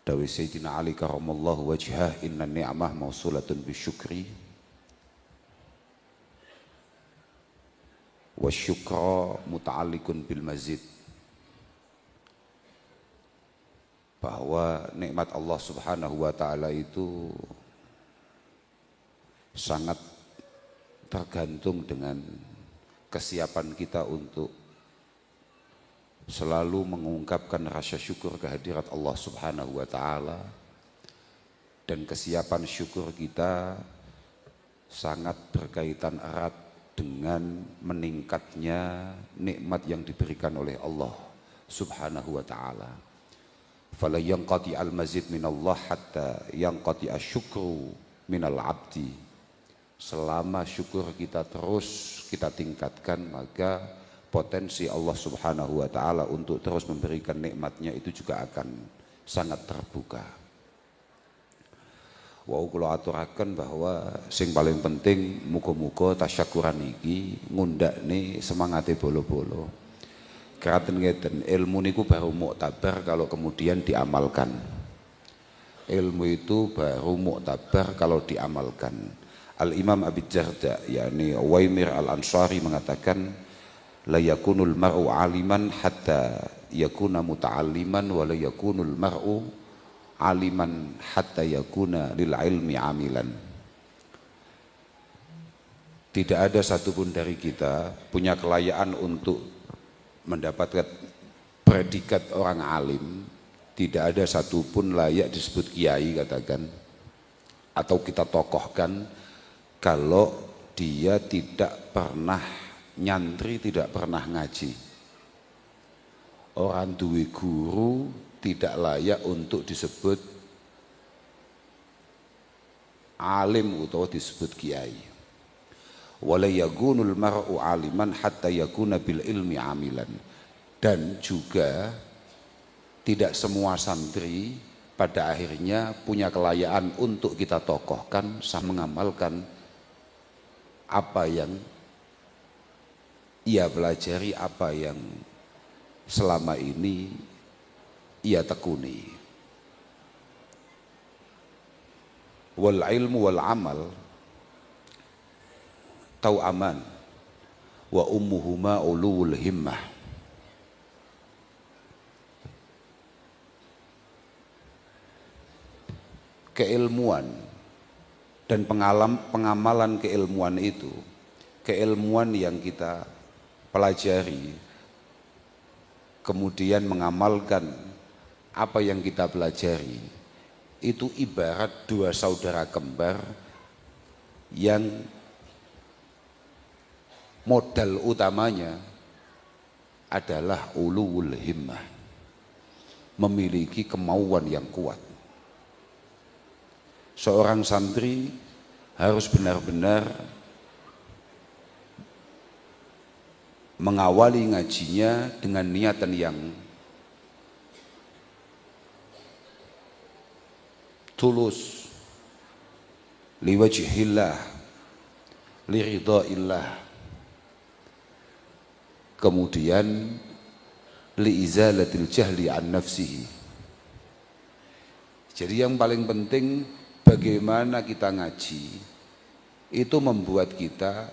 Dawi Sayyidina Ali karamallahu wajhah, inna ni'mah mausulatun bisyukri wa syukra muta'alliqun bil mazid. Bahwa nikmat Allah subhanahu wa ta'ala itu sangat tergantung dengan kesiapan kita untuk selalu mengungkapkan rasa syukur kehadirat Allah subhanahu wa ta'ala, dan kesiapan syukur kita sangat berkaitan erat dengan meningkatnya nikmat yang diberikan oleh Allah subhanahu wa ta'ala. Fala yanqati al-mazid minallah hatta yanqati asyukru minal abdi. Selama syukur kita terus kita tingkatkan, maka potensi Allah subhanahu wa ta'ala untuk terus memberikan nikmatnya itu juga akan sangat terbuka. Wa kula aturaken bahwa sing paling penting muga-muga tasyakuran iki ngundakne semangate bolo-bolo. Keraten ngeten, ilmu niku baru muktabar kalau kemudian diamalkan. Ilmu itu baru muktabar kalau diamalkan. Al-Imam Abi Darda yakni Uwaimir Al-Ansari mengatakan, la yakunul mar'u aliman hatta yakuna muta'alliman wa la yakunul mar'u aliman hatta yakuna lil ilmi amilan. Tidak ada satupun dari kita punya kelayaan untuk mendapatkan predikat orang alim. Tidak ada satupun layak disebut kiai katakan, atau kita tokohkan, kalau dia tidak pernah nyantri, tidak pernah ngaji. Orang duwe guru tidak layak untuk disebut alim atau disebut kiai. Wala yakunul mar'u aliman hatta yakuna bil ilmi amilan. Dan juga tidak semua santri pada akhirnya punya kelayaan untuk kita tokohkan sama mengamalkan apa yang ia pelajari, apa yang selama ini ia tekuni. Wal ilmu wal amal tau'aman wa ummuhuma ulul himmah. Keilmuan dan pengamalan keilmuan itu, keilmuan yang kita pelajari, kemudian mengamalkan apa yang kita pelajari, itu ibarat dua saudara kembar yang modal utamanya adalah ulul himmah, memiliki kemauan yang kuat. Seorang santri harus benar-benar mengawali ngajinya dengan niatan yang tulus, liwajhillah, liridhaillah, kemudian liizalatil jahli an nafsihi. Jadi yang paling penting bagaimana kita ngaji itu membuat kita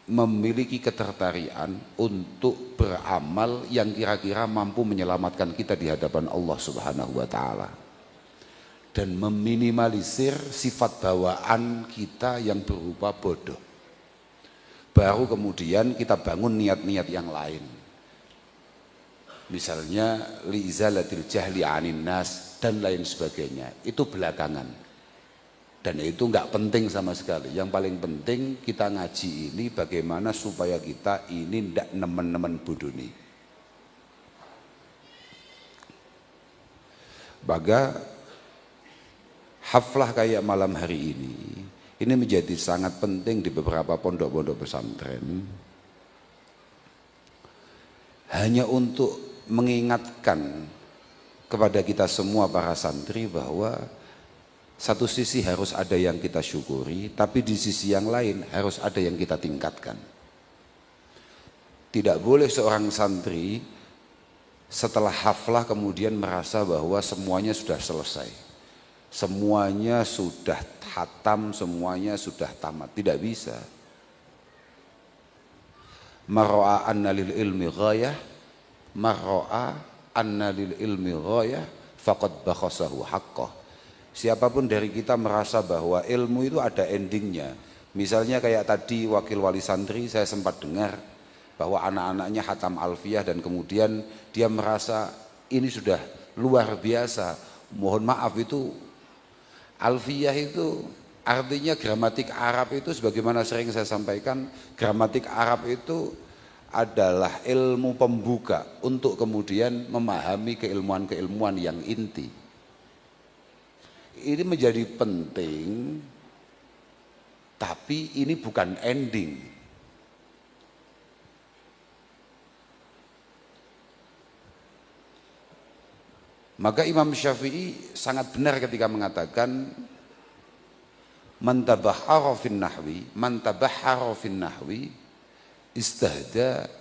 memiliki ketertarikan untuk beramal yang kira-kira mampu menyelamatkan kita di hadapan Allah subhanahu wa ta'ala, dan meminimalisir sifat bawaan kita yang berupa bodoh. Baru kemudian kita bangun niat-niat yang lain, misalnya liizalatil jahli anin nas dan lain sebagainya. Itu belakangan, dan itu enggak penting sama sekali. Yang paling penting kita ngaji ini bagaimana supaya kita ini ndak nemen-nemen bodoni. Baga haflah kayak malam hari ini menjadi sangat penting di beberapa pondok-pondok pesantren, hanya untuk mengingatkan kepada kita semua para santri bahwa satu sisi harus ada yang kita syukuri, tapi di sisi yang lain harus ada yang kita tingkatkan. Tidak boleh seorang santri setelah haflah kemudian merasa bahwa semuanya sudah selesai, semuanya sudah khatam, semuanya sudah tamat. Tidak bisa. Marra'a anna lil ilmi ghayah, marra'a anna lil ilmi ghayah faqad bakhasahu haqqah. Siapapun dari kita merasa bahwa ilmu itu ada endingnya. Misalnya kayak tadi wakil wali santri saya sempat dengar bahwa anak-anaknya khatam alfiyah dan kemudian dia merasa ini sudah luar biasa. Mohon maaf, itu alfiyah itu artinya gramatik Arab itu sebagaimana sering saya sampaikan, gramatik Arab itu adalah ilmu pembuka untuk kemudian memahami keilmuan-keilmuan yang inti. Ini menjadi penting, tapi ini bukan ending. Maka Imam Syafi'i sangat benar ketika mengatakan man tabahhara fin nahwi ihtada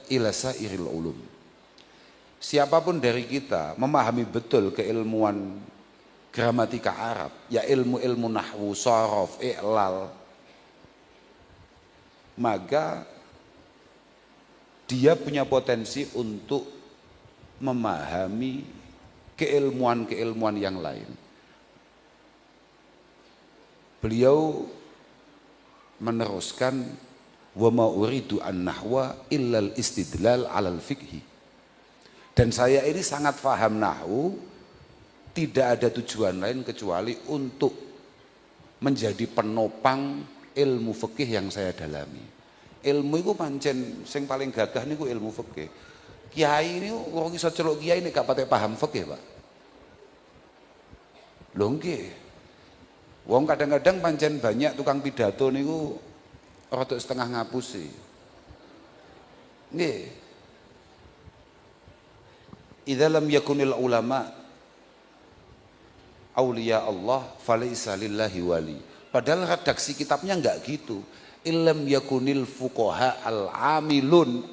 ila sairil ulum. Siapapun dari kita memahami betul keilmuan gramatika Arab, ya ilmu-ilmu nahwu, sharaf, i'lal, maka dia punya potensi untuk memahami keilmuan-keilmuan yang lain. Beliau meneruskan wa ma uridu an nahwa illa al istidlal ala al fiqhi. Dan saya ini sangat paham nahwu, tidak ada tujuan lain kecuali untuk menjadi penopang ilmu fikih yang saya dalami. Ilmu itu pancen sing paling gagah niku ilmu fikih. Kiai ini wong iso celuk kiai nek gak patek paham fikih, Pak. Lho nggih. Wong kadang-kadang pancen banyak tukang pidato niku rada setengah ngapusi. Nggih. Idza lam yakunil ulama auliya Allah falaisa lillahi wali. Padahal redaksi kitabnya enggak gitu. Illam yakunil fuqaha al-amilun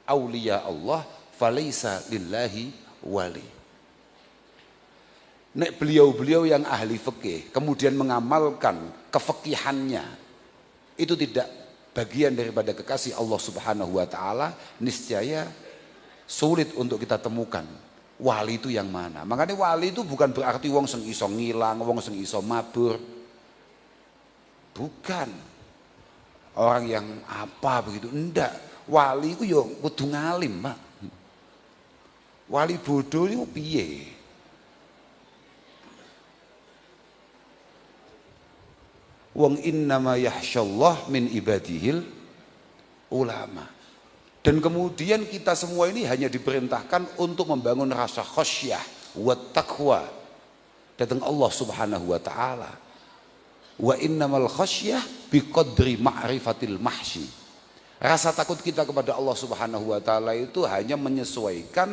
auliya Allah falaisa lillahi wali. Nek beliau-beliau yang ahli fikih kemudian mengamalkan kefikihannya, itu tidak bagian daripada kekasih Allah Subhanahu wa taala, niscaya sulit untuk kita temukan wali itu yang mana. Makanya wali itu bukan berarti wong sing iso ngilang, wong sing iso mabur. Bukan. Orang yang apa begitu, enggak. Wali itu ya kudu ngalim, Pak. Wali bodoh itu piye? Wong innama yahsyallah min ibadihil ulama. Dan kemudian kita semua ini hanya diperintahkan untuk membangun rasa khasyah wa taqwa datang Allah Subhanahu wa taala. Wa innamal khasyah biqadri ma'rifatil mahsyi. Rasa takut kita kepada Allah Subhanahu wa taala itu hanya menyesuaikan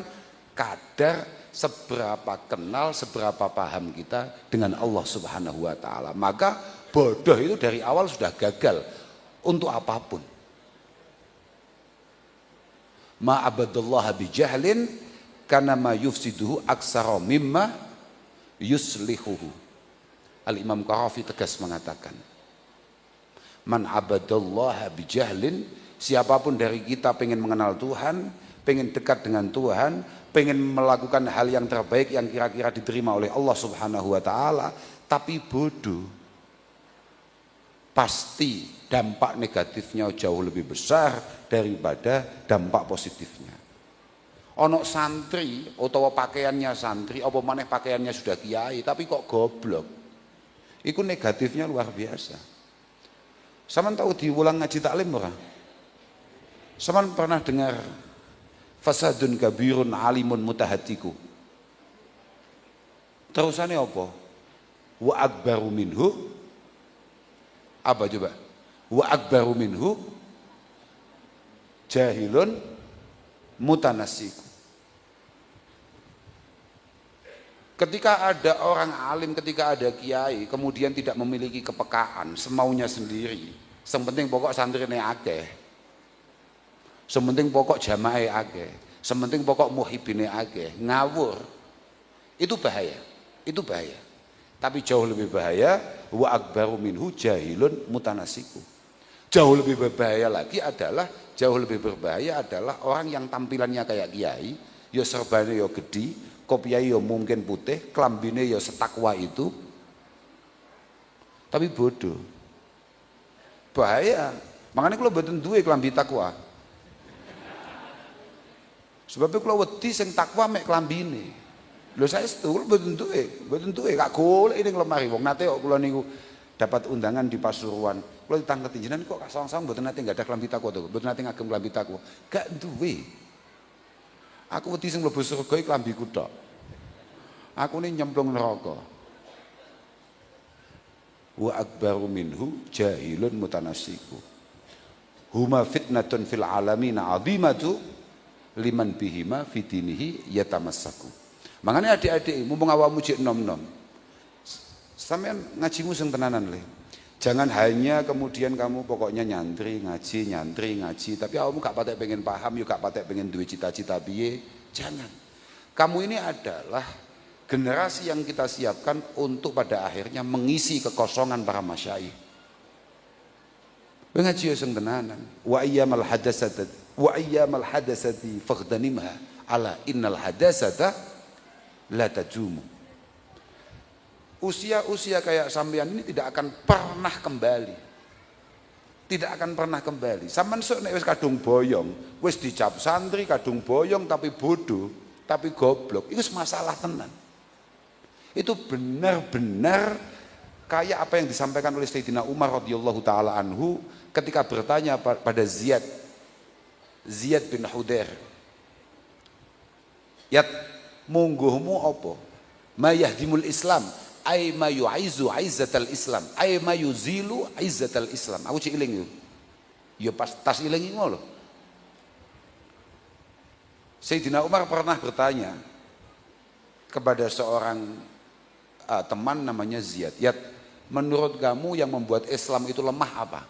kadar seberapa kenal, seberapa paham kita dengan Allah Subhanahu wa taala. Maka bodoh itu dari awal sudah gagal untuk apapun. Ma abadallaha bijahlin kana ma yufsiduhu aksara mimma yuslihuhu. Al-Imam Qarafi tegas mengatakan, man abadallaha bijahlin, siapapun dari kita pengen mengenal Tuhan, pengen dekat dengan Tuhan, pengen melakukan hal yang terbaik yang kira-kira diterima oleh Allah Subhanahu wa taala, tapi bodoh, pasti dampak negatifnya jauh lebih besar daripada dampak positifnya. Ono santri utawa pakaiannya santri, apa maneh pakaiannya sudah kiai tapi kok goblok. Iku negatifnya luar biasa. Saman tahu diulang ngaji taklim ora? Saman pernah dengar fasadun kabirun alimun mutahatiku? Terusannya apa? Wa akbaru minhu, apa coba? Wa akbaru minhu jahilun mutanassiku. Ketika ada orang alim, ketika ada kiai kemudian tidak memiliki kepekaan, semaunya sendiri, yang penting pokok santrine akeh, yang penting pokok jamaah akeh, Sementing pokok muhibine akeh, ngawur. Itu bahaya. Itu bahaya. Tapi jauh lebih bahaya wa akbaru minhu jahilun mutanasiku. Jauh lebih berbahaya lagi adalah orang yang tampilannya kayak kiai, ya serbane ya gede, kopiah ya mungkin putih, klambine ya setakwa itu, tapi bodoh. Bahaya. Makanya kalau mboten duwe klambi takwa. Sebabnya kalau wedi sing takwa mek klambine. Lho saya setul mboten duwe, gak golek ning lemari. Wong nate kok kula niku dapat undangan di Pasuruan. Kula ditangketi jenengan kok kasong-kasong mboten nate enggak ada klambi takwa to. Mboten nate ngagem klambi takwa. Gak duwe. Aku wedi sing mlebu surga iki klambiku tok. Aku ini nyemplung neraka. Wa akbaru minhu jahilun mutanasiku. Huma fitnatun fil alamina azimatu liman bihima fitinihi yatamassaku. Makanya adik-adik, mumpung awakmu jek nom-nom, sampean ngajimu sing tenanan le. Jangan hanya kemudian kamu pokoknya nyantri ngaji, tapi awakmu gak patek pengen paham, yo gak patek pengen duwe cita-cita piye. Jangan. Kamu ini adalah generasi yang kita siapkan untuk pada akhirnya mengisi kekosongan para masyayikh. Ngaji yo sing tenanan. Wa ayyamal hadasati faghdanimha ala innal hadasata la tajumu. Usia kayak sampean ini tidak akan pernah kembali. Tidak akan pernah kembali. Sampean sok nek wis kadung boyong, wis dicap santri kadung boyong tapi bodoh, tapi goblok. Itu masalah tenan. Itu benar-benar kayak apa yang disampaikan oleh Sayyidina Umar radhiyallahu taala anhu ketika bertanya pada Ziyad bin Hudair. Yat mungguhmu apa? Ma yahdimul Islam ay ma yu'izu izzatal Islam ay ma yuzilu izzatal Islam. Aku cek iling yo. Ya pas tas iling ngono lho. Sayyidina Umar pernah bertanya kepada seorang teman namanya Ziyad. Ya, menurut kamu yang membuat Islam itu lemah apa?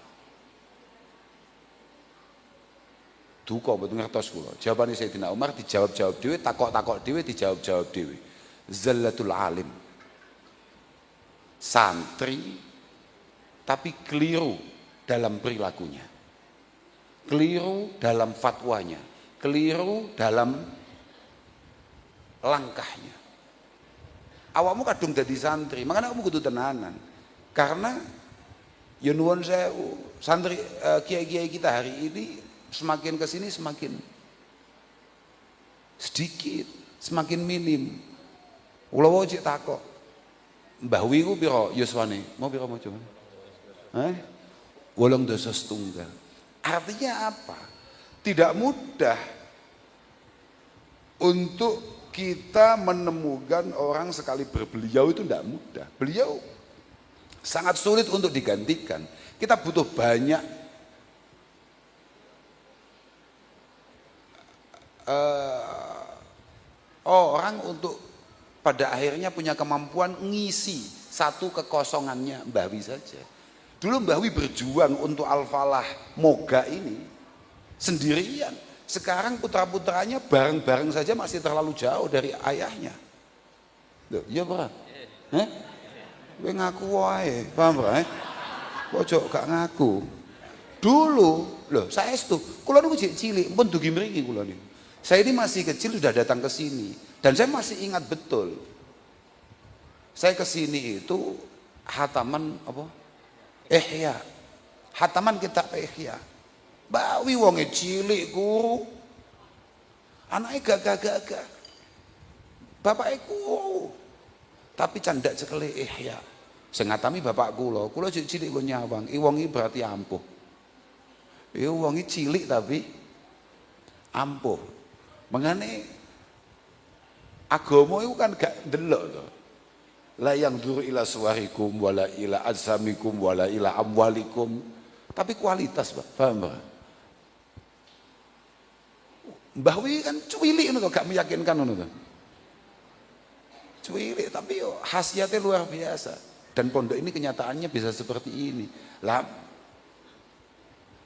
Duka mboten ngertos kula. Jawabane Sayyidina Umar dijawab-jawab dhewe, takok-takok dhewe, dijawab-jawab dhewe. Zallatul alim. Santri tapi keliru dalam perilakunya. Keliru dalam fatwanya, keliru dalam langkahnya. Awakmu kadung dadi santri, makanya kamu kudu tenanan. Karena ya nuwun sewu, santri kiai-kiai kita hari ini semakin kesini semakin sedikit, semakin minim. Kula wae cek takok. Mbah Wi ku pira yuswane? Mau pira maca? 8 Artinya apa? Tidak mudah untuk kita menemukan orang sekali berbeliau itu tidak mudah. Beliau sangat sulit untuk digantikan. Kita butuh banyak orang untuk pada akhirnya punya kemampuan ngisi satu kekosongannya Mbah Wi saja. Dulu Mbah Wi berjuang untuk Al-Falah Moga ini sendirian. Sekarang putra-putranya bareng-bareng saja masih terlalu jauh dari ayahnya. Loh, iya Bro? Kowe ngaku wae, paham Bro? Kok gak ngaku. Dulu, loh saya itu, kula niku cilik, pun dugi mriki kula niku. Saya ini masih kecil sudah datang ke sini dan saya masih ingat betul. Saya ke sini itu hataman apa? Ihya. Hataman kitab Ihya. Bawi wonge cilik guru. Anake gagah-gagah. Bapake guru. Tapi candak sekali Ihya. Sing ngatami bapak kula cilik kok nyawang. Wong iki berarti ampuh. Wong iki cilik tapi ampuh. Mengane agama itu kan gak ndelok to. La yang duru ila suwarikum wala ila azamikum wala ila amwalikum. Tapi kualitas, Pak. Paham, Pak? Mbah Wi kan cuwilik ngono to, gak meyakinkan ngono to. Cuwilik tapi yo khasiatnya luar biasa. Dan pondok ini kenyataannya bisa seperti ini. Lah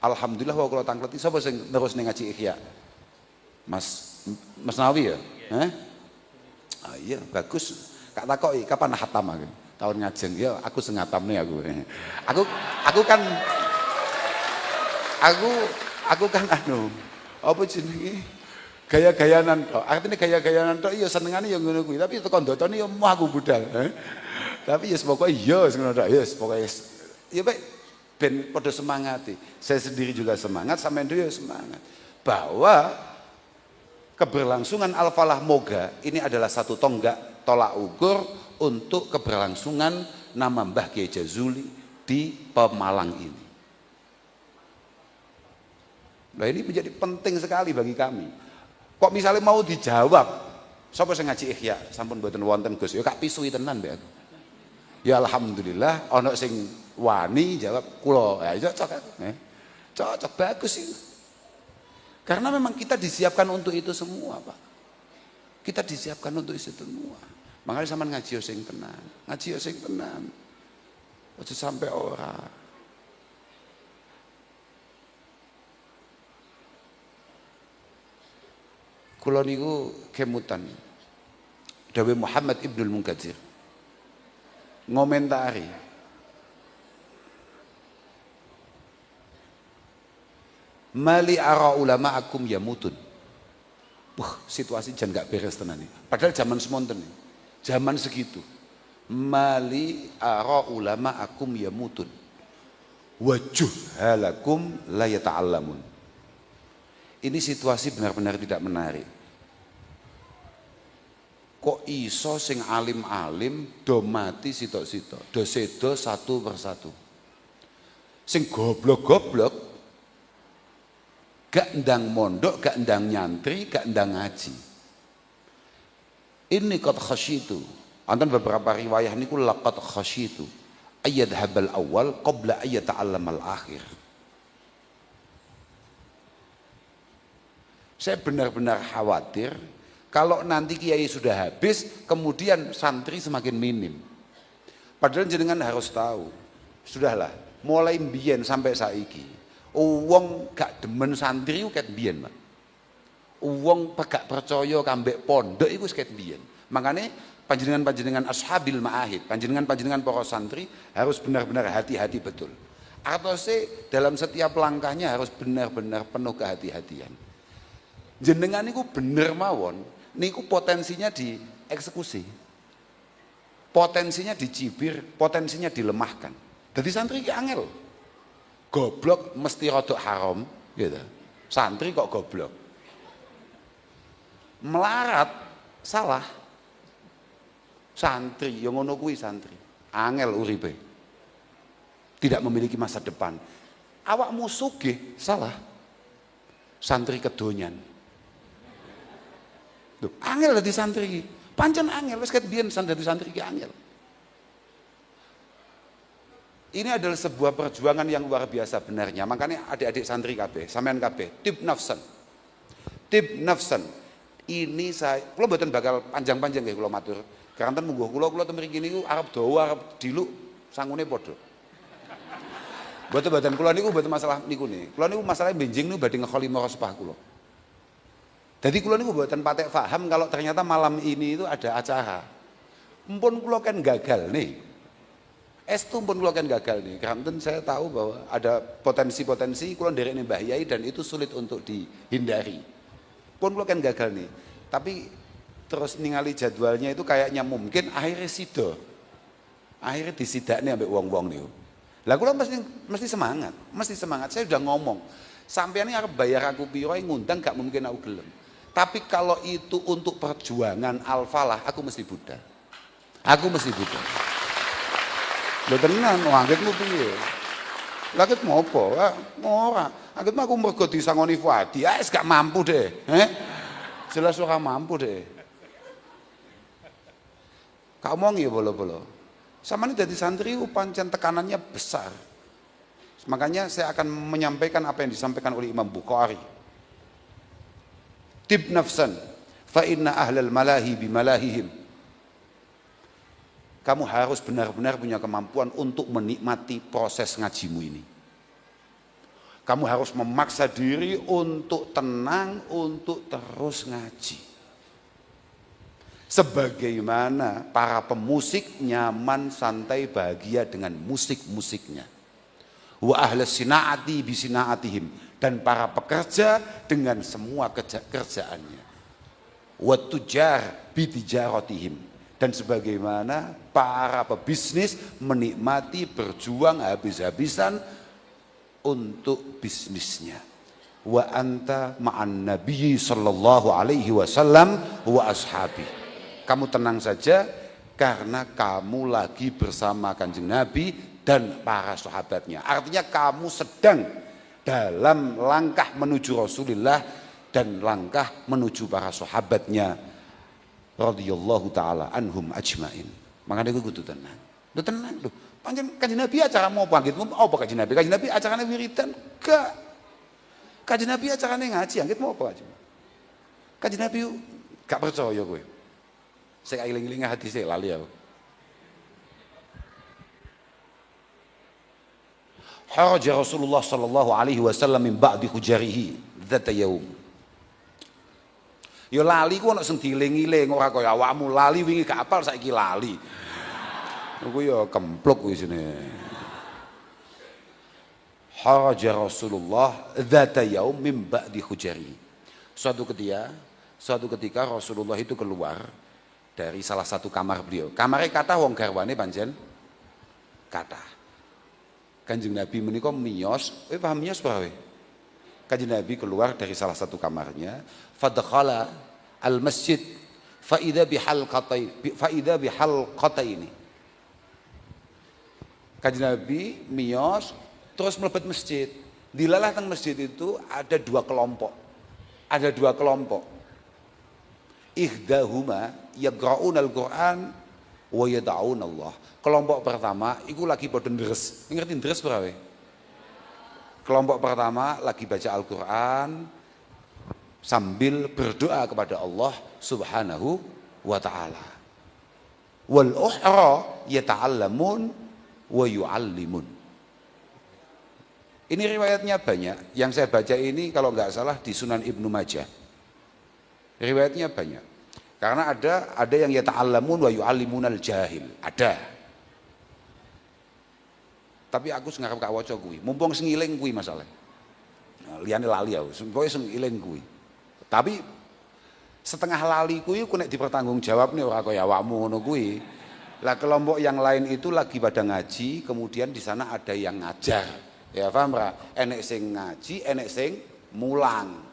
alhamdulillah kalau tangkleti sapa sing terus ning ngaji Ihya? Mas Mesnawi ya? Ah, iya bagus. Kak takoki kapan hatam aku? Tahun ngajeng. Ya aku sing ngatamne aku. Aku kan aku kan apa jenenge? Gaya-gayanan tok. Artine gaya-gayanan tok iya senengane ya ngono kuwi, tapi tekan dotone ya mau aku budal. Tapi ya pokoke iya ngono tok. Ya pokoke ya baik ben padha semangati. Saya sendiri juga semangat, sampean dhewe semangat. Bahwa keberlangsungan Al-Falah Moga ini adalah satu tonggak tolak ukur untuk keberlangsungan nama Mbah Kiai Jazuli di Pemalang ini. Nah ini menjadi penting sekali bagi kami. Kok misalnya mau dijawab, sapa sing ngaji Ihya sampun mboten wonten Gus, ya kak pisui tenan mbek aku. Ya alhamdulillah ana sing wani jawab kula. Ya cocok kan? Cocok bagus itu. Karena memang kita disiapkan untuk itu semua, Pak. Kita disiapkan untuk itu semua. Makanya sampean ngaji yo sing tenan. Ngaji yo sing tenan. Aja sampai ora. Kula niku kemutan dawuh Muhammad Ibnul Munkatsir ngomentari mali ara ulama akum yamutun. Situasi jan gak beres tenan nih. Padahal zaman semonten nih. Zaman segitu. Mali ara ulama akum yamutun. Wajuh halakum la yata'allamun. Ini situasi benar-benar tidak menarik. Kok iso sing alim-alim do mati sitok-sitok, do sedo satu persatu. Sing goblok-goblok gak ndang mondok, gak ndang nyantri, gak ndang ngaji. Ini qad khasyitu. Anten beberapa riwayah niku laqad khasyitu ayyadhabal awal qabla ayyata'allamal akhir. Saya benar-benar khawatir kalau nanti kiai sudah habis, kemudian santri semakin minim. Padahal jenengan harus tahu, sudahlah, mulai mbiyen sampai saiki, wong gak demen santri ku ket mbiyen, Pak. Wong gak percaya kambek pondok iku ket mbiyen. Makanya panjenengan-panjenengan ashabil ma'ahid, panjenengan-panjenengan para santri harus benar-benar hati-hati betul. Atau dalam setiap langkahnya harus benar-benar penuh kehati-hatian. Jenengan niku bener mawon, niku potensinya dieksekusi, potensinya dicibir, potensinya dilemahkan. Jadi santri ki angel, goblok mesti rodok haram, gitu. Santri kok goblok, melarat salah, santri yang ngono kuwi santri, angel uripe, tidak memiliki masa depan. Awakmu sugih salah, santri kedonyan. Duh, angel dadi santri, pancen angel, wis ket biyen dadi santri ki angel. Ini adalah sebuah perjuangan yang luar biasa benarnya. Makanya adik-adik santri kabeh, sampean kabeh, tib nafsan. Tib nafsan. Ini saya, kula mboten bakal panjang-panjang nggih kula matur. Keranten mungguh kula temriki niku arep dawa, arep diluk sangune padha. Mboten kula niku mboten masalah niku nih. Kula niku masalah benjing niku badhe ngekholi marospah kula. Jadi kula niku mboten patek paham kalau ternyata malam ini itu ada acara. Mumpun kula kan gagal nih. Estu pun kula kan gagal nih. Karena saya tahu bahwa ada potensi-potensi kula nderekne Mbah Yai dan itu sulit untuk dihindari. Pun kula kan gagal nih. Tapi terus ningali jadwalnya itu kayaknya mungkin akhirnya sido. Akhirnya disidakne ambek wong-wong niku. Lah kula mesti semangat, Saya udah ngomong. Sampeyan ini arep bayar aku piro ngundang gak mungkin aku gelem. Tapi kalau itu untuk perjuangan Al-Falah, aku mesti budal. Lho tenan, anggitmu piye? Lha mau apa? Ora. Anggitmu aku mergo disangoni Fuadi, wis gak mampu deh. Jelas ora mampu deh. Kak omong ya bolo-bolo. Samane dadi santri pancen tekanannya besar. Makanya saya akan menyampaikan apa yang disampaikan oleh Imam Bukhari. Tib nafsan fa inna ahlal malahi bimalahihim. Kamu harus benar-benar punya kemampuan untuk menikmati proses ngajimu ini. Kamu harus memaksa diri untuk tenang, untuk terus ngaji. Sebagaimana para pemusik nyaman, santai, bahagia dengan musik-musiknya. Wa ahlas sinaati bisinaatihim, dan para pekerja dengan semua kerjaannya. Wa tujar bitijaratihim, dan sebagaimana para pebisnis menikmati berjuang habis-habisan untuk bisnisnya. Wa anta ma'an nabiyyi sallallahu alaihi wasallam wa ashabi. Kamu tenang saja karena kamu lagi bersama Kanjeng Nabi dan para sahabatnya. Artinya kamu sedang dalam langkah menuju Rasulullah dan langkah menuju para sahabatnya radhiyallahu taala anhum ajmain. Makanya gue kudu tenang. Lu tenang lu. Panjang Kanjeng Nabi acara mau panggil mau apa Kanjeng Nabi? Kanjeng Nabi acaranya wiridan? Enggak. Kanjeng Nabi acaranya ngaji, anggit mau apa Kanjeng? Kanjeng Nabi gak percaya gue. Saya iling-iling hati saya lali aku. Haraja Rasulullah sallallahu alaihi wasallam min ba'di hujarihi dzata yaum. Ya lali ku ana sing dieling-eling ora kaya awakmu lali wingi gak apal saiki lali. Aku ya kempluk kuwi sini. Haraja Rasulullah dzata yaum min ba'di hujarihi. Suatu ketika Rasulullah itu keluar dari salah satu kamar beliau. Kamarnya kata wong garwane pancen kata. Kanjeng Nabi menika miyos, paham miyos apa we? Kanjeng Nabi keluar dari salah satu kamarnya, fadkhala al masjid fa idza bihalqataini. Kanjeng Nabi miyos terus mlebet masjid. Dilalah teng masjid itu ada dua kelompok. Ada dua kelompok. Ihdahuma yaqra'una al-Qur'an wa yad'una Allah. Kelompok pertama itu lagi padha ndres. Ngerti ndres berapa? Kelompok pertama lagi baca Al-Qur'an sambil berdoa kepada Allah Subhanahu wa taala. Wal ukhra yata'allamun wa yu'allimun. Ini riwayatnya banyak. Yang saya baca ini kalau nggak salah di Sunan Ibnu Majah. Riwayatnya banyak. Karena ada yang yata'allamun wa yu'allimunal jahil. Ada. Tapi aku ngarep gak waca kuwi. Mumpung sing iling kuwi masalah. Nah, liyane lali aku. Pokoke sing iling kuwi. Tapi setengah lali kuwi ku nek dipertanggungjawabne ora kaya awakmu ngono kuwi. Lah kelompok yang lain itu lagi pada ngaji, kemudian di sana ada yang ngajar. Ya paham ra? Enek sing ngaji, enek sing mulang.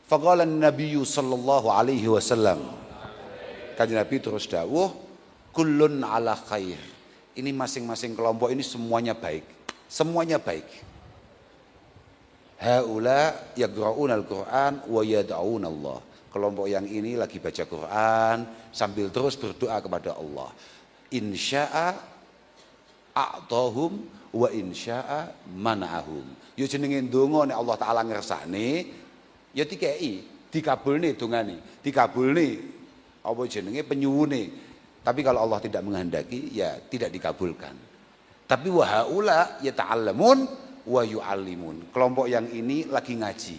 Faqala an-nabiy sallallahu alaihi wasallam. Kanjeng Nabi terus dawuh, kullun ala khair. Ini masing-masing kelompok ini semuanya baik. Semuanya baik. Haula yaqra'una al-Qur'an wa yad'una Allah. Kelompok yang ini lagi baca Quran sambil terus berdoa kepada Allah. Insya'a a'tahum wa insya'a mana'ahum. Ya jenenge ndonga nek Allah taala ngersakne ya dikei, dikabulne dongane, dikabulne apa jenenge penyuwune. Tapi kalau Allah tidak menghendaki ya tidak dikabulkan. Tapi wa haula yata'allamun wa yu'allimun. Kelompok yang ini lagi ngaji.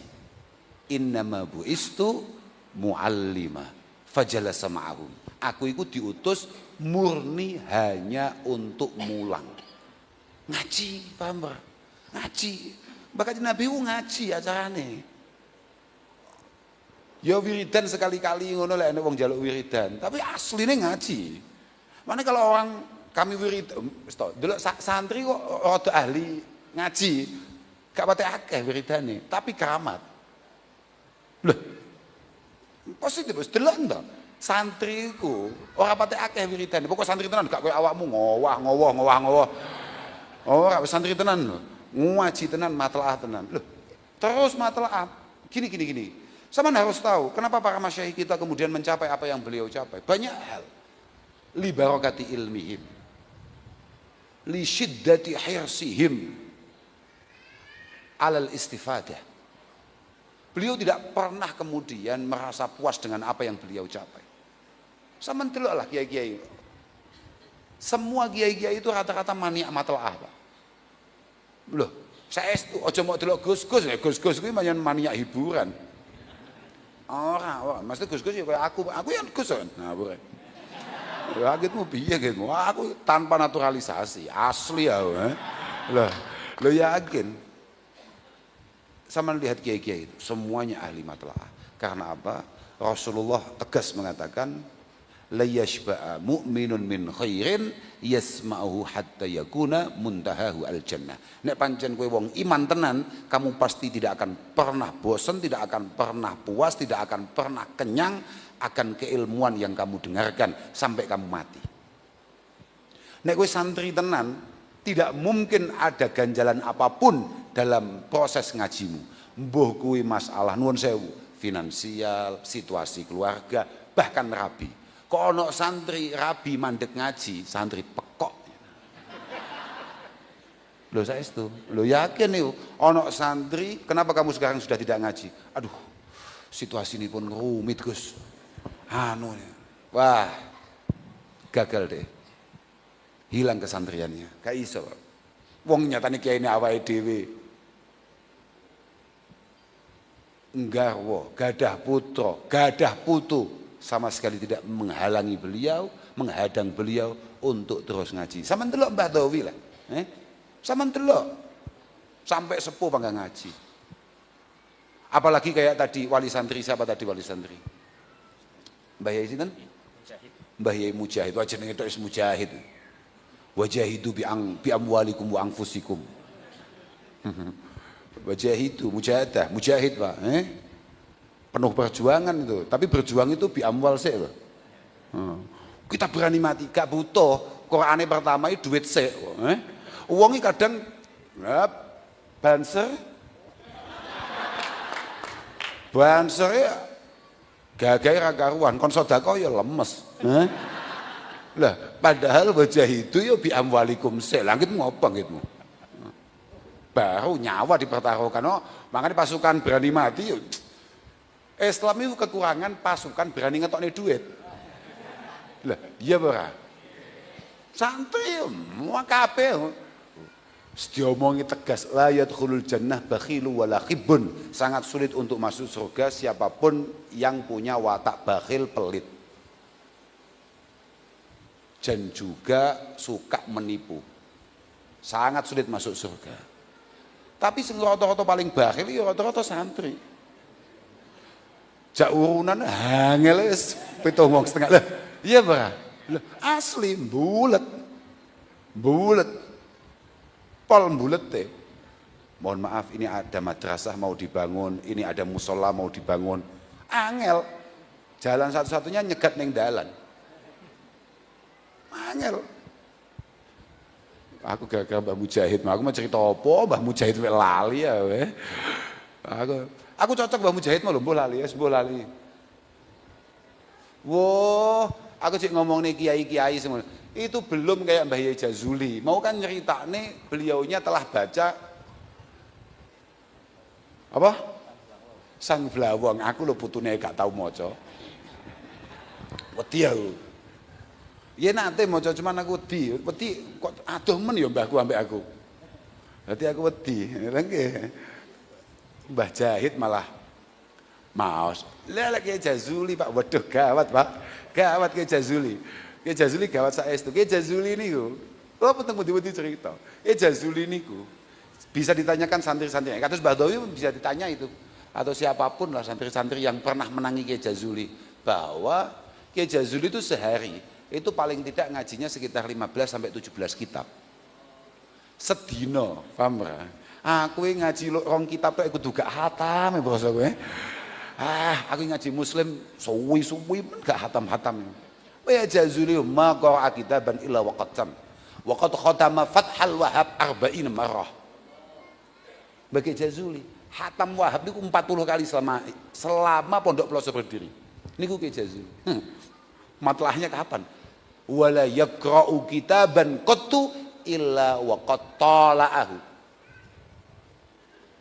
Innama bu'istu mu'allima fajalasa ma'ahum. Aku itu diutus murni hanya untuk mulang. Ngaji, paham? Ngaji. Bahkan Nabi ngaji acarane. Ya wiridan sekali-kali ngono lek ana wong njaluk wiridan, tapi asline ngaji. Mana kalau orang kami wiridan, delok santri kok rada ahli ngaji, gak pate akeh wiridane, tapi keramat. Loh. Positif wis delok to. Santri ku ora pate akeh wiridane, pokok santri tenan gak koyo awakmu ngowah. Oh, santri tenan lho. Ngaji tenan, matlaah tenan. Loh. Terus matlaah. Gini. Sama harus tahu kenapa para masyayikh kita kemudian mencapai apa yang beliau capai. Banyak hal. Li barakati ilmihim. Li syiddati hirsihim. Alal istifadah. Beliau tidak pernah kemudian merasa puas dengan apa yang beliau capai. Sama deloklah kiai-kiai. Semua kiai-kiai itu rata-rata maniak matlaah, Pak. Loh, Saestu aja mau delok Gus-gus, ya Gus-gus kuwi manyan maniak hiburan. Ora, mesti Gus-gus ya kaya aku yang Gus kan. Nah, boleh. Ya gitu piye gitu. Aku tanpa naturalisasi, asli ya. Lah, lo yakin? Sama lihat kiai-kiai itu, semuanya ahli matlaah. Karena apa? Rasulullah tegas mengatakan, la yashba'a mu'minun min khairin yasma'uhu hatta yakuna muntahahu al-jannah. Nek pancen kowe wong iman tenan, kamu pasti tidak akan pernah bosan, tidak akan pernah puas, tidak akan pernah kenyang akan keilmuan yang kamu dengarkan sampai kamu mati. Nek kowe santri tenan, tidak mungkin ada ganjalan apapun dalam proses ngajimu. Mbuh kuwi masalah nuwun sewu, finansial, situasi keluarga, bahkan rabi. Kok ono santri rabi mandek ngaji, santri pekok. Loh saestu, lo yakin nih ono santri, kenapa kamu sekarang sudah tidak ngaji? Aduh, situasi ini pun rumit Gus. Wah, gagal deh. Hilang kesantriannya, gak iso. Wong nyatane kiai ini awake dhewe. Nggarwa, gadah putra, gadah putu, sama sekali tidak menghalangi beliau, menghadang beliau untuk terus ngaji. Sama ndelok Mbah Dawi lah. Sama ndelok. Sampai sepuh bangga ngaji. Apalagi kayak tadi wali santri, siapa tadi wali santri? Mbah Yai sinten? Mujahid. Mbah Yai Mujahid, wajah jenenge tok is Mujahid. Wajahidu bi amwalikum wa anfusikum. Wajahidu, mujahadah, mujahid Pak, penuh perjuangan itu, tapi berjuang itu bi amwal sik loh. Kita berani mati, gak butuh Qur'ane pertama itu duit sik. Wong iki kadang banser ya gagahe ra karuan, kon sedekah ya lemes. Lah padahal wajah itu ya bi amwalikum sik. Langitmu apa ngitmu? Baru nyawa dipertaruhkan. Makanya pasukan berani mati yuk. Islam itu kekurangan pasukan berani ngetokne duit. Lah iya ora? Santri semua kabeh. Diomongi tegas, la yadkhulul jannah bakhilu wala khibun. Sangat sulit untuk masuk surga siapapun yang punya watak bakhil, pelit. Dan juga suka menipu. Sangat sulit masuk surga. Tapi sing rata-rata paling bakhil ya rata-rata santri. Jak urunan angel wis 7,5. Lah, iya Pak. Asli bulet. Pol bulet teh. Mohon maaf, ini ada madrasah mau dibangun, ini ada musola mau dibangun. Angel. Jalan satu-satunya nyegat ning dalan. Angel. Aku gara-gara Mbah Mujahid, aku mau cerita apa, Mbah Mujahid lali ya weh. Aku cocok Mbah Mujahid mau mbuh lali ya, mbuh lali. Wah, aku cek ngomong nih kiai-kiai semua. Itu belum kayak Mbah Yai Jazuli. Mau kan cerita nih beliaunya telah baca apa? Sang Blawong. Aku lo putune gak tau maca. Wedi aku. Ya nanti maca cuman aku wedi kok aduh men ya mbahku ambek aku. Dadi aku wedi. Nggih. Mbah Jahid malah maos. Lah Kiai Jazuli Pak, waduh gawat Pak. Gawat Kiai Jazuli. Kiai Jazuli gawat saestu. Kiai Jazuli niku. Kula penting wedi-wedi cerita. Kiai Jazuli niku bisa ditanyakan santri-santri. Kados Mbah Dawi bisa ditanya itu. Atau siapapun lah santri-santri yang pernah menangi Kiai Jazuli bahwa Kiai Jazuli itu sehari itu paling tidak ngajinya sekitar 15 sampai 17 kitab. Sedina, paham ora? Aku ngaji 2 kitab tok kudu gak hatam ya basa kowe. Aku ngaji Muslim suwi-suwi gak hatam-hatam. Wa Jazuli ma qara'a kitaban illa waqatam. Wa qad khatama Fathal Wahhab 40 marrah. Bagi Jazuli, hatam Wahhab niku 40 kali selama Pondok Pelosok berdiri. Niku Kiai Jazuli. Matlahnya kapan? Wala yaqra'u kitaban qattu illa wa qad tala'ahu.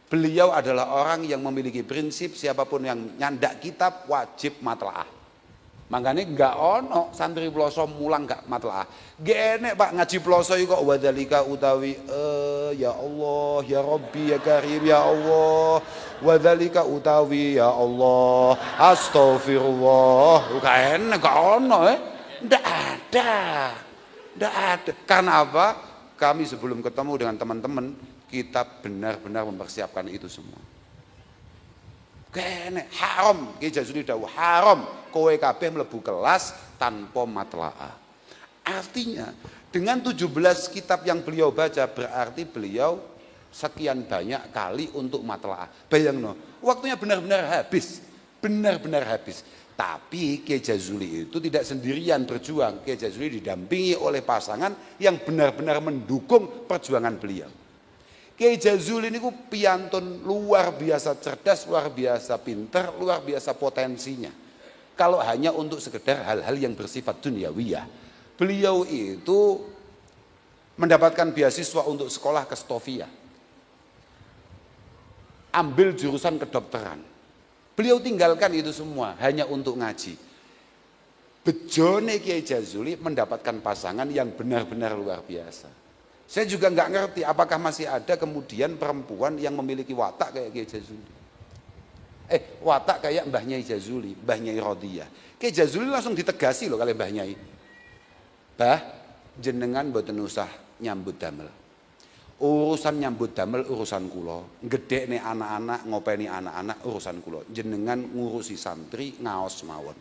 Beliau adalah orang yang memiliki prinsip siapapun yang nyandak kitab wajib matlaah. Makanya enggak ono santri ploso mulang enggak matlaah. Nggih enek Pak ngaji ploso iku kok wadzalika utawi ya Allah, ya Rabbi, ya Karim, ya Allah. Wadzalika utawi ya Allah, astagfirullah. Enggak enek, enggak ono Enggak ada. Enggak ada. Karena apa? Kami sebelum ketemu dengan teman-teman, kita benar-benar mempersiapkan itu semua. Kene haram, Ki Jazuli dawuh haram kowe kabeh mlebu kelas tanpa matlaah. Artinya dengan 17 kitab yang beliau baca berarti beliau sekian banyak kali untuk matlaah. Bayangno, waktunya benar-benar habis, benar-benar habis. Tapi Ki Jazuli itu tidak sendirian berjuang. Ki Jazuli didampingi oleh pasangan yang benar-benar mendukung perjuangan beliau. Kiai Jazuli ini piantun luar biasa cerdas, luar biasa pinter, luar biasa potensinya. Kalau hanya untuk sekedar hal-hal yang bersifat duniawiyah. Beliau itu mendapatkan beasiswa untuk sekolah ke Stovia. Ambil jurusan kedokteran. Beliau tinggalkan itu semua hanya untuk ngaji. Bejone Kiai Jazuli mendapatkan pasangan yang benar-benar luar biasa. Saya juga nggak ngerti apakah masih ada kemudian perempuan yang memiliki watak kayak Kiai Jazuli. Watak kayak Mbah Nyai Jazuli, Mbah Nyai Rodiyah. Kiai Jazuli langsung ditegasi loh kali Mbah Nyai. Bah, jenengan mboten usah nyambut damel. Urusan nyambut damel urusan kula. Gedhekne anak-anak, ngopeni anak-anak urusan kula. Jenengan ngurusi santri ngaos mawon.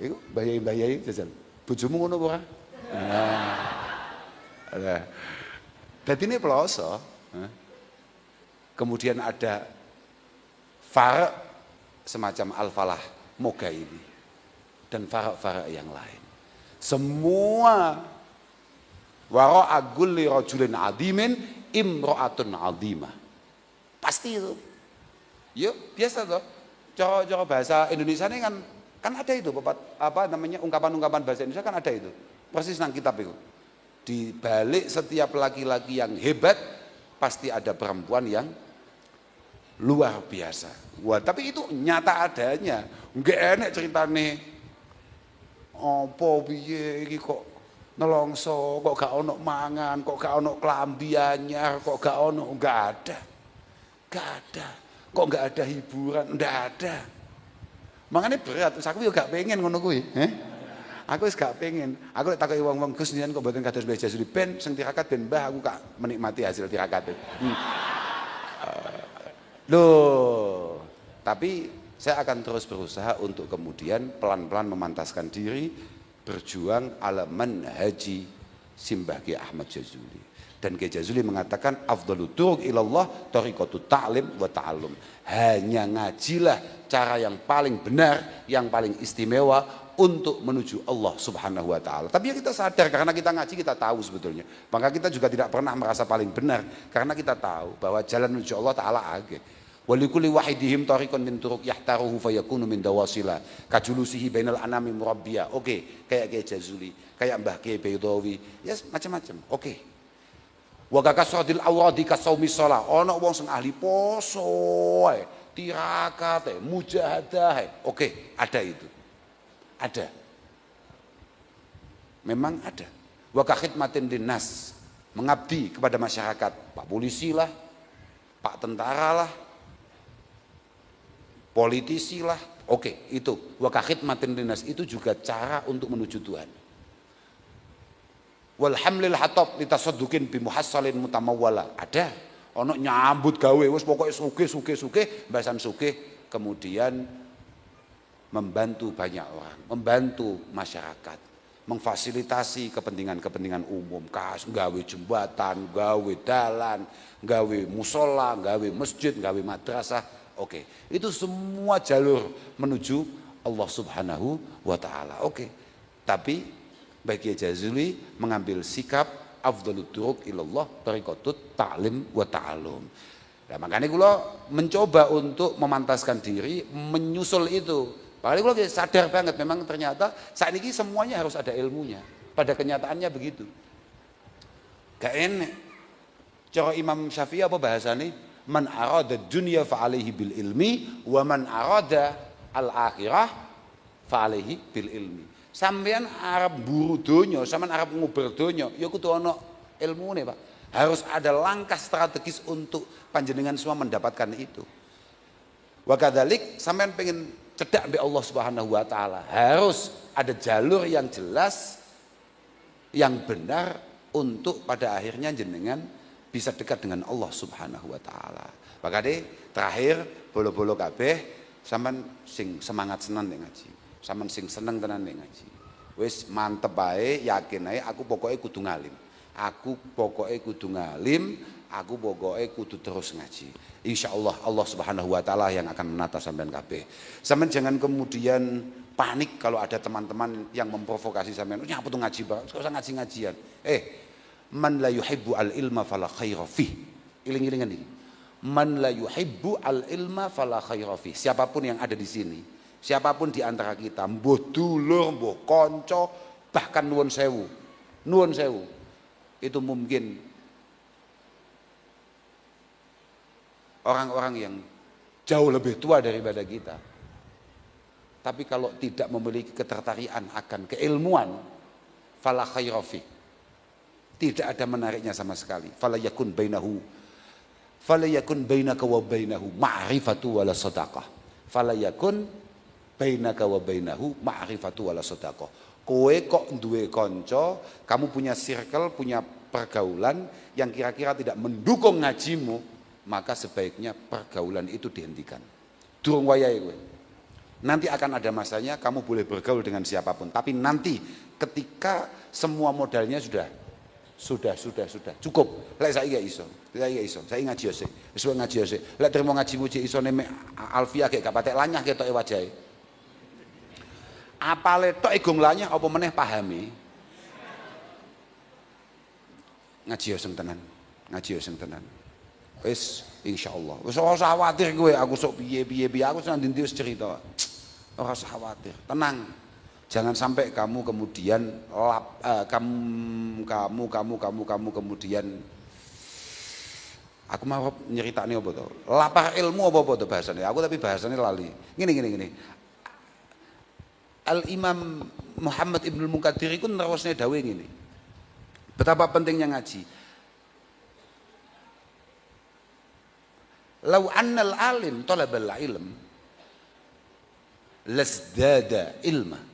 Iku Mbah Nyai jajan. Bojomu ngono ora? Nah. Dadi ini peloso. Kemudian ada farak semacam Al-Falah Moga ini dan farak-farak yang lain. Semua wara agulli rajulin azimin imra'atun azimah. Pasti itu. Yuk, biasa toh. Cara bahasa Indonesia ini kan ada itu ungkapan-ungkapan bahasa Indonesia kan ada itu persis nang kitab itu. Di balik setiap laki-laki yang hebat pasti ada perempuan yang luar biasa. Wah, tapi itu nyata adanya. Nggak enak ceritane apa piye iki kok nelongso, kok gak ono mangan, kok gak ono klambi anyar, kok gak ono, nggak ada. Kok nggak ada hiburan, nggak ada. Makanya berat, terus aku juga gak pengen ngono kuwi. Aku wis gak pengen. Aku lek takoki wong-wong Gus nian kok mboten kados Mbah Jazuli ben sing tirakat ben Mbah aku gak menikmati hasil tirakate. Loh, tapi saya akan terus berusaha untuk kemudian pelan-pelan memantaskan diri berjuang ala manhaji Simbah Ki Ahmad Jazuli. Dan Ki Jazuli mengatakan afdhalu turuq ilallah tariqatut ta'lim wa ta'allum. Hanya ngajilah cara yang paling benar, yang paling istimewa untuk menuju Allah Subhanahu wa taala. Tapi ya kita sadar karena kita ngaji kita tahu sebetulnya. Maka kita juga tidak pernah merasa paling benar karena kita tahu bahwa jalan menuju Allah taala age. Walikulli wahidihim tariqun min turuq yahtaruhu fayakunu min dawasila kajulusihi bainal anami murabbiya. Oke, kayak Kiai Jazuli, kayak Mbah Kiai Baidawi, ya macam-macam. Oke. Wa kakasradil awradi kasaumi shalah. Ana wong sing ahli poso ae, tirakat, mujahadah. Oke, ada itu. Ada. Memang ada. Wa kakhidmatin linnas, mengabdi kepada masyarakat, Pak polisi lah, Pak tentara lah, politisi lah. Oke, itu. Wa kakhidmatin linnas itu juga cara untuk menuju Tuhan. Wal hamlil hatab litasadduqin bi muhassalin mutamawwala. Ada ono nyambut gawe wis pokoke sugih mbasan sugih kemudian membantu banyak orang, membantu masyarakat, memfasilitasi kepentingan-kepentingan umum, gawe jembatan, gawe dalan, gawe musola, gawe masjid, gawe madrasah. Oke, itu semua jalur menuju Allah Subhanahu wa taala. Oke. Tapi Kiai Jazuli mengambil sikap afdhalut turuq ilallah tariqatut ta'lim wa ta'allum. Nah, makanya kula mencoba untuk memantaskan diri menyusul itu. Makanya kula sadar banget memang ternyata saat ini semuanya harus ada ilmunya. Pada kenyataannya begitu. Gak enak. Cara Imam Syafi'i apa bahasanya? Man arada dunya fa alaihi bil ilmi wa man arada al akhirah fa alaihi bil ilmi. Sampeyan arep buru donya, sampeyan arep nguber donya, ya kudu ana ilmune, Pak. Harus ada langkah strategis untuk panjenengan semua mendapatkan itu. Wa kadzalik sampeyan pengen cedak be Allah Subhanahu wa taala, harus ada jalur yang jelas yang benar untuk pada akhirnya jenengan bisa dekat dengan Allah Subhanahu wa taala. Makane terakhir bolo-bolo kabeh sampean sing semangat seneng nek ngaji. Sampean sing seneng tenan nek ngaji. Wis mantep ae, yakin ae aku pokoke kudu ngalim. Aku pokoke kudu ngalim, aku pokoke kudu terus ngaji. Insyaallah Allah Subhanahu wa taala yang akan menata sampean kabeh. Sampean jangan kemudian panik kalau ada teman-teman yang memprovokasi sampean. Nyapa tuh ngaji, Pak? Usah ngaji-ngajian. Man la yuhibbu al-ilma fala khaira fih. Iling-ilingan ini. Man la yuhibbu al-ilma fala khaira fih. Siapapun yang ada di sini, siapapun di antara kita, mbuh dulur, mbuh kanca, bahkan nuwun sewu. Nuwun sewu. Itu mungkin orang-orang yang jauh lebih tua daripada kita. Tapi kalau tidak memiliki ketertarikan akan keilmuan, fala khaira fih. Tidak ada menariknya sama sekali. Fala yakun bainaka wa bainahu ma'rifatu wala sadaqah. Fala yakun bainaka wa bainahu ma'rifatu wala sadaqah. Kowe kok duwe kanca, kamu punya circle, punya pergaulan yang kira-kira tidak mendukung ngajimu, maka sebaiknya pergaulan itu dihentikan. Durung wayahe kowe. Nanti akan ada masanya kamu boleh bergaul dengan siapapun, tapi nanti ketika semua modalnya sudah cukup. Lek saiki gak iso. Saiki ngaji yo sik. Wis ngaji yo sik. Lek trimo ngajimu cek iso nek Alfia gek gak patek lanyah ketoke wajahe. Apale tok igung lanyah apa meneh pahami. Ngaji yo sing tenan. Wis insyaallah. Wis ora usah khawatir kowe aku sok piye aku nang ndi wis cerita. Ora usah khawatir. Tenang. Jangan sampai kamu kemudian kamu kemudian aku mau nyeritani apa to? Lapar ilmu apa to bahasane? Aku tapi bahasane lali. Gini. Al Imam Muhammad Ibnul Munkadir iku nerusne dawuh ngene. Betapa pentingnya ngaji. Lau annal alim talabal ilm lasdada ilma.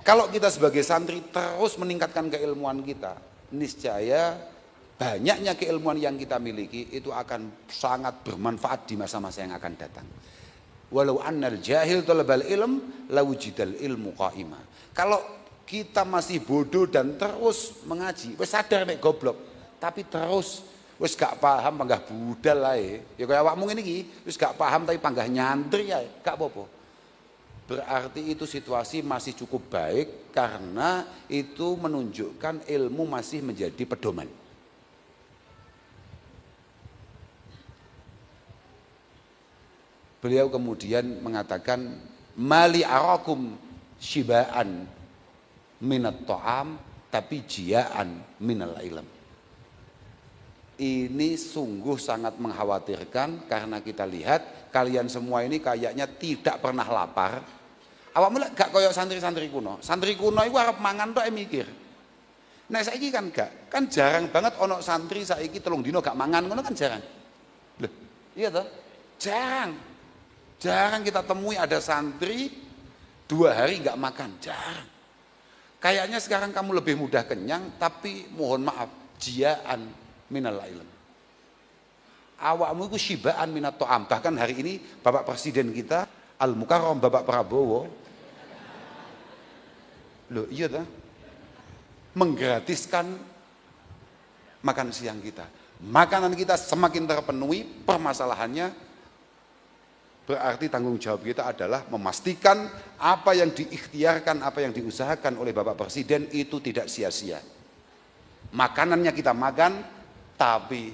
Kalau kita sebagai santri terus meningkatkan keilmuan kita, niscaya banyaknya keilmuan yang kita miliki itu akan sangat bermanfaat di masa-masa yang akan datang. Walau annal jahil talabal ilm lawujidal ilmu qaima. Kalau kita masih bodoh dan terus mengaji, wis sadar nek goblok, tapi terus wis gak paham panggah budal ae. Ya kaya awakmu ngene iki, wis gak paham tapi panggah nyantri ae, gak apa-apa. Berarti itu situasi masih cukup baik karena itu menunjukkan ilmu masih menjadi pedoman. Beliau kemudian mengatakan mali arakum shibaan minat ta'am tapi jiaan minal ilm. Ini sungguh sangat mengkhawatirkan karena kita lihat kalian semua ini kayaknya tidak pernah lapar. Awakmu lek gak koyo santri-santri kuno. Santri kuno iku arep mangan tok mikir. Nah saiki kan gak. Kan jarang banget ono santri saiki 3 dino gak mangan ngono kan jarang. Loh, iya toh? Jarang. Jarang kita temui ada santri 2 hari gak makan, jarang. Kayaknya sekarang kamu lebih mudah kenyang tapi mohon maaf, jiaan minal ilm. Awakmu iku shibaan minat ta'am. Bahkan hari ini Bapak Presiden kita Al-Mukarram Bapak Prabowo loh iya toh menggratiskan makan siang kita. Makanan kita semakin terpenuhi, permasalahannya berarti tanggung jawab kita adalah memastikan apa yang diikhtiarkan, apa yang diusahakan oleh Bapak Presiden itu tidak sia-sia. Makanannya kita makan, tapi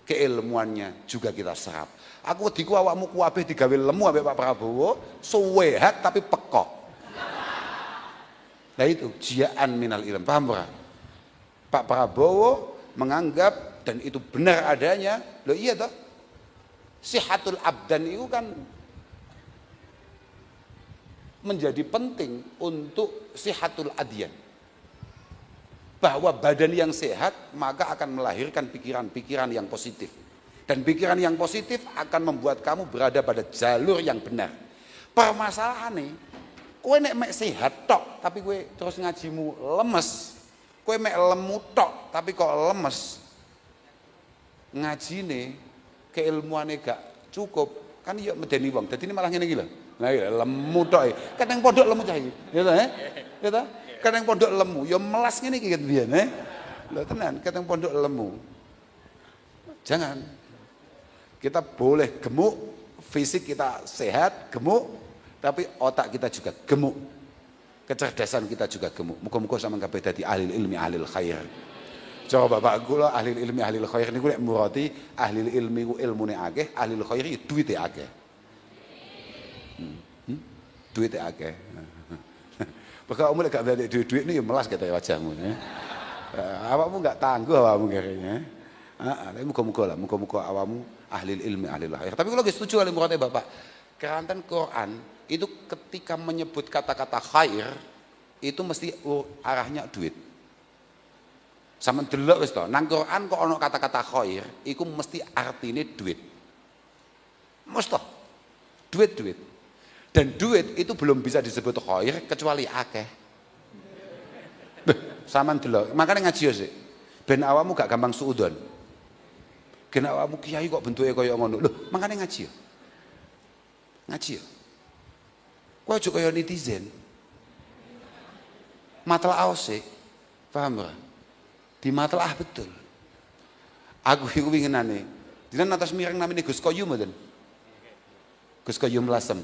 keilmuannya juga kita serap. Aku diku awakmu kuwabeh digawe lemu ambek Pak Prabowo, suwehat tapi pekok. Nah itu jiaan minal ilm, paham ora? Pak Prabowo menganggap dan itu benar adanya Loh iya toh? Sihatul abdan itu kan menjadi penting untuk sihatul adyan. Bahwa badan yang sehat maka akan melahirkan pikiran-pikiran yang positif. Dan pikiran yang positif akan membuat kamu berada pada jalur yang benar. Permasalahan nih, kowe nek sehat tok tapi kowe terus ngajimu lemes. Kowe mek lemu tok tapi kok lemes. Ngajine keilmuane gak cukup, kan ya medeni wong. Dadi ini malah ngene iki lho. Lah ya lemu tok. Kadang pondok lemu cah iki. Ya ta, ya ta? Kadang pondok lemu, ya melas ngene iki kan biyen, Lho tenan, kadang pondok lemu. Jangan. Kita boleh gemuk, fisik kita sehat, gemuk, tapi otak kita juga gemuk. Kecerdasan kita juga gemuk. Muga-muga sampeyan kabeh dadi ahli ilmi, ahli khair. Coba bapak kula ahli ilmi, ahli khair niku nek murati ahli ilmi ku ilmune akeh, ahli khair duwite akeh. Duwite akeh. Bakal umur gak balik duit ini ya melas kata wajahmu. Awakmu gak tangguh awakmu kayaknya. Tapi muka-muka lah, muka-muka awamu ahli ilmi, ahli khair. Tapi kalau setuju ahli muratnya bapak, kerantan Quran itu ketika menyebut kata-kata khair itu mesti arahnya duit. Sama delok wis to, nang Quran kok ana kata-kata khair, iku mesti artine duit. Mesti duit. Dan duit itu belum bisa disebut khair kecuali akeh. Saman delok. Makanya ngaji sih. Ben awamu gak gampang suudon. Gen awamu kiai kok bentuke kaya ngono. Lho, makanya ngaji. Ngaji. Kowe aja kaya netizen. Matlaah sih. Paham ora? Di matlaah betul. Aku iku winginane. Jenengan atas mireng namine Gus Koyum mboten? Gus Koyum Lasem.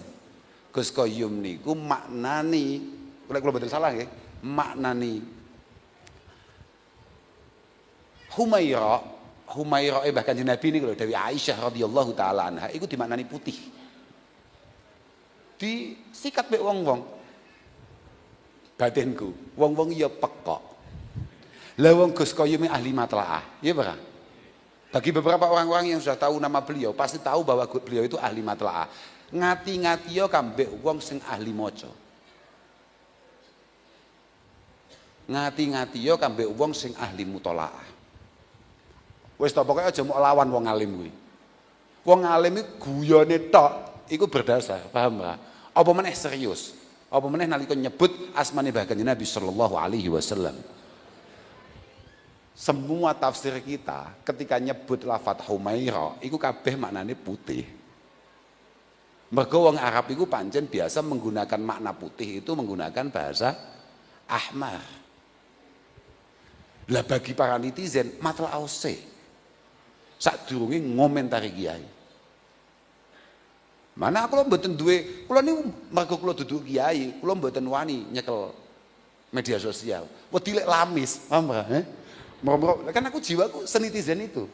Gus Koyum niku maknani, kalau mboten salah nggih, maknani Humaira bahkan di Nabi niku lho Dewi Aisyah radhiyallahu taala anha iku dimaknani putih. Disikat mek wong-wong. Batinku, wong-wong ya pekok. Lah wong Gus Koyum ahli matlaah, ya ora? Bagi beberapa orang-orang yang sudah tahu nama beliau pasti tahu bahwa beliau itu ahli matlaah. Ngati-ngati yo kambek wong sing ahli maca. Ngati-ngati yo kambek wong sing ahli mutolaah. Wis to pokoke aja mok lawan wong alim kuwi. Wong alim iki guyone tok iku berdasar, paham ora? Apa meneh serius? Apa meneh nalika nyebut asmane bahkan Nabi sallallahu alaihi wasallam. Semua tafsir kita ketika nyebut lafadz Humaira iku kabeh maknane putih. Mergo wong Arab itu pancen biasa menggunakan makna putih itu menggunakan bahasa ahmar. Lah bagi para netizen matlaah ose. Sadurunge ngomentari kiai. Mana aku mboten duwe, kula niku mergo kula dudu kiai, kula mboten wani nyekel media sosial. Wedi lek lamis, paham ora? Kan aku jiwaku senitizen itu.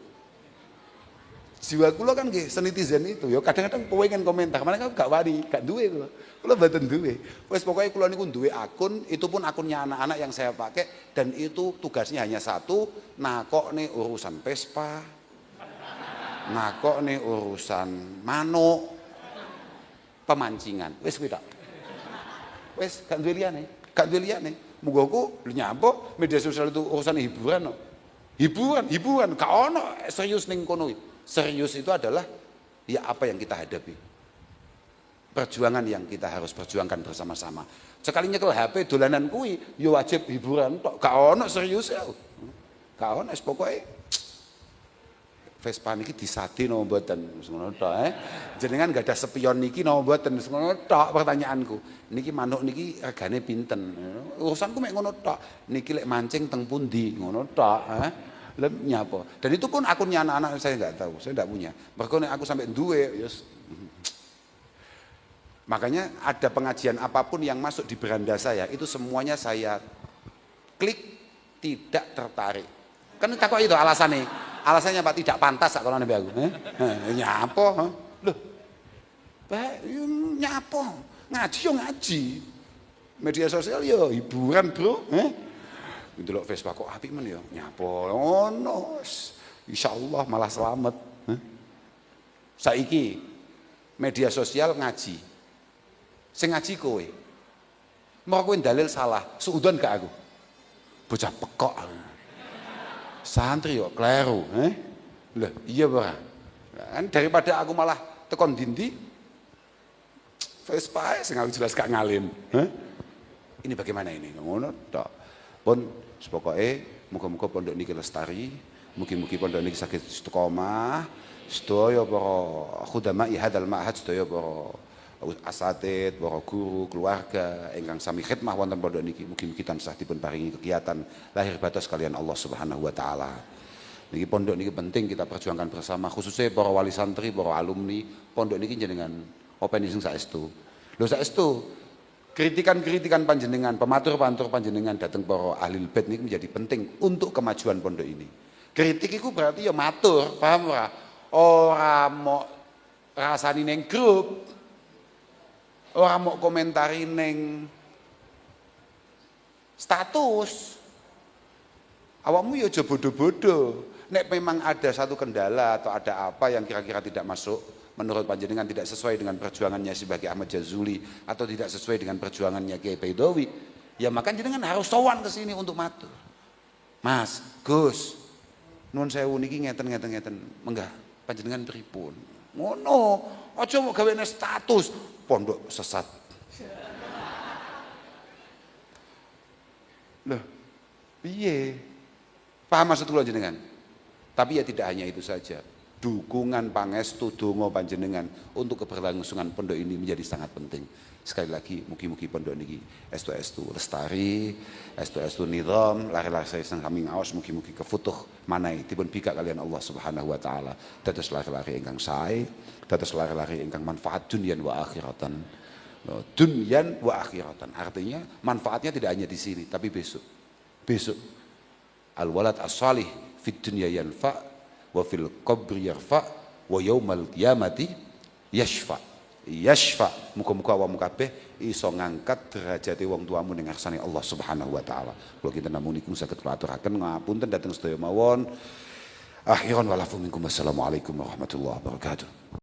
Jiwa kula kan nggih senitizen itu ya kadang-kadang pengen komentar, mana aku gak wani, gak duwe kula. Kula mboten duwe. Wes pokoknya kula niku duwe akun, itu pun akunnya anak-anak yang saya pakai dan itu tugasnya hanya satu, nakokne urusan Vespa. Nakokne urusan manuk. Pemancingan. Wes kuwi tok. Wes gak duwe liyane, gak duwe liyane. Muga-muga nyampo media sosial itu urusan hiburan. Hiburan, gak ono serius ning kono. Serius itu adalah ya apa yang kita hadapi. Perjuangan yang kita harus perjuangkan bersama-sama. Sekali nyekel HP dolanan kuwi ya wajib hiburan tok, gak ono serius ya. Gak ono pokoke Vespa niki disadi napa mboten ngono tok Jenengan gak ada spion niki napa mboten ngono tok pertanyaanku. Niki manuk niki regane pinten? Urusanku mek ngono tok. Niki lek mancing teng pundi ngono tok nyapa. Dan itu pun akunnya anak-anak saya nggak tahu, saya nggak punya. Bahkan aku sampai duwe, yes. Makanya ada pengajian apapun yang masuk di beranda saya itu semuanya saya klik tidak tertarik. Kan takut itu alasannya Pak tidak pantas kalau nabi aku. Nyapa? Loh, nyapa? Ngaji yo ngaji. Media sosial yo hiburan bro. Ndelok Vespa kok apik men ya. Nyapa ngono. Insyaallah malah selamat. Saiki media sosial ngaji. Sing ngaji kowe. Mau kowe dalil salah, suudon ke aku. Bocah pekok. Santri kok kleru, Lah, iya ora. Kan daripada aku malah tekon dindi Vespa sing aku jelas gak ngalim. Ini bagaimana ini? Ngono tok. Pun sepokoke muga-muga pondok niki lestari, mugi-mugi pondok niki saged istiqomah, sedaya para khudama hadzal ma'had, sedaya para asatid, para guru, keluarga ingkang sami khidmah wonten pondok niki, mugi-mugi tansah dipun paringi kegiatan lahir batas kalian Allah Subhanahu wa taala. Niki pondok niki penting kita perjuangkan bersama, khususnya para wali santri, para alumni pondok niki jenengan openi sing saestu. Lho saestu kritikan-kritikan panjenengan, pematur-pematur panjenengan datang para ahli bait niki menjadi penting untuk kemajuan pondok ini. Kritik itu berarti ya matur, paham ora? Ora mau rasani ning grup, ora mau komentari ning status. Awakmu ya aja bodoh-bodoh. Nek memang ada satu kendala atau ada apa yang kira-kira tidak masuk menurut panjenengan, tidak sesuai dengan perjuangannya sebagai Ahmad Jazuli atau tidak sesuai dengan perjuangannya Kiai Baidowi, ya maka jenengan harus sowan ke sini untuk matur. Mas, Gus, nuwun sewu niki ngeten. Menggah panjenengan pripun? Ngono, aja mau gawe status pondok sesat. Loh, piye? Paham maksud kula jenengan? Tapi ya tidak hanya itu saja. Dukungan pangestu donga panjenengan untuk keberlangsungan pondok ini menjadi sangat penting. Sekali lagi mugi-mugi pondok niki estu lestari, estu nizam, lari-lari sang kami ngaos mugi-mugi kefutuh manai dipun bikak kalian Allah Subhanahu wa taala. Dados lari-lari ingkang sae, dados lari-lari ingkang manfaat dunyan wa akhiratan. Dunyan wa akhiratan. Artinya manfaatnya tidak hanya di sini tapi besok. Besok al-walad as-salih fid dunya yanfa' wa fil qabri yarfa wa yaumal qiyamati yashfa. Muga-muga awakmu kabeh iso ngangkat derajate wong tuamu ning ngarsane Allah Subhanahu wa taala. Kula kinten namung niku saged kula aturaken ngapunten dhateng sedaya mawon. Akhiran walafu minkum. Wassalamualaikum warahmatullahi wabarakatuh.